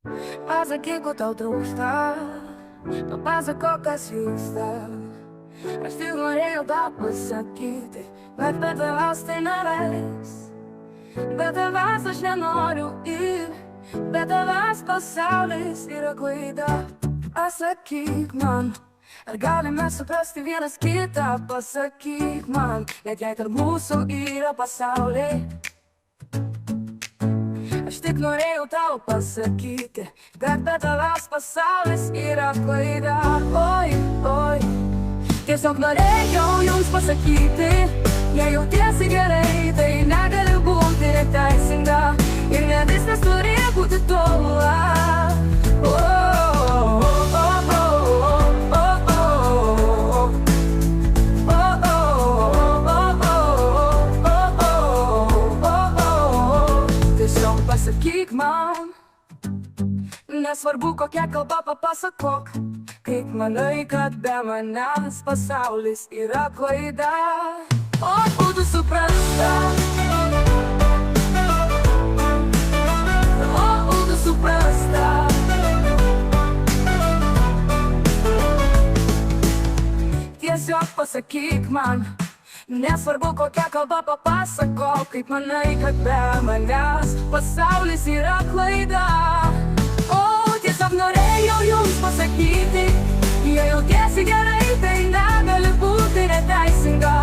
Pasakyk, ko tau trūksta, papasakok, kas vyksta. Aš tik norėjau tau pasakyti, bet be tavęs tai neveiks. Be tavęs aš nenoriu ir be tavęs pasaulis yra klaida. Pasakyk man, ar galime suprasti vienas kitą? Pasakyk man, net jei tarp mūsų yra pasauliai. Aš tik norėjau tau pasakyti, kad be tavęs pasaulis yra klaida. Oi, oi, tiesiog norėjau jums pasakyti, jei jautiesi gerai, tai negali būti neteisinga ir ne viskas turi būti tobula. Pasakyk man, nesvarbu kokia kalba, papasakok, kaip manai, kad be manęs pasaulis yra klaida. O būtų suprasta, o būtų suprasta. Tiesiog pasakyk man, nesvarbu kokia kalba, papasakok, kaip manai, kad be manęs pasaulis yra klaida. O tiesiog norėjau jums pasakyti, jei jautiesi gerai, tai negali būti neteisinga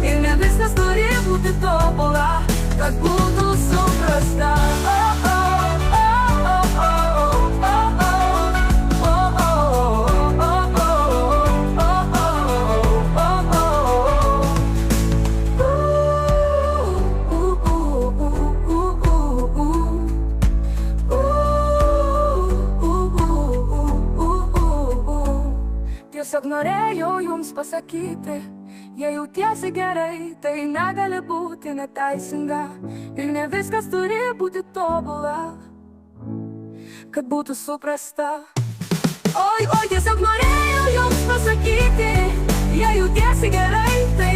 ir ne viskas turi būti tobula, kad būtų suprasta. Tiesiog norėjau jums pasakyti, jei jautiesi gerai, tai negali būti neteisinga ir ne viskas turi būti tobula, kad būtų suprasta. Oi, oi, tiesiog norėjau jums pasakyti, jei jautiesi gerai, tai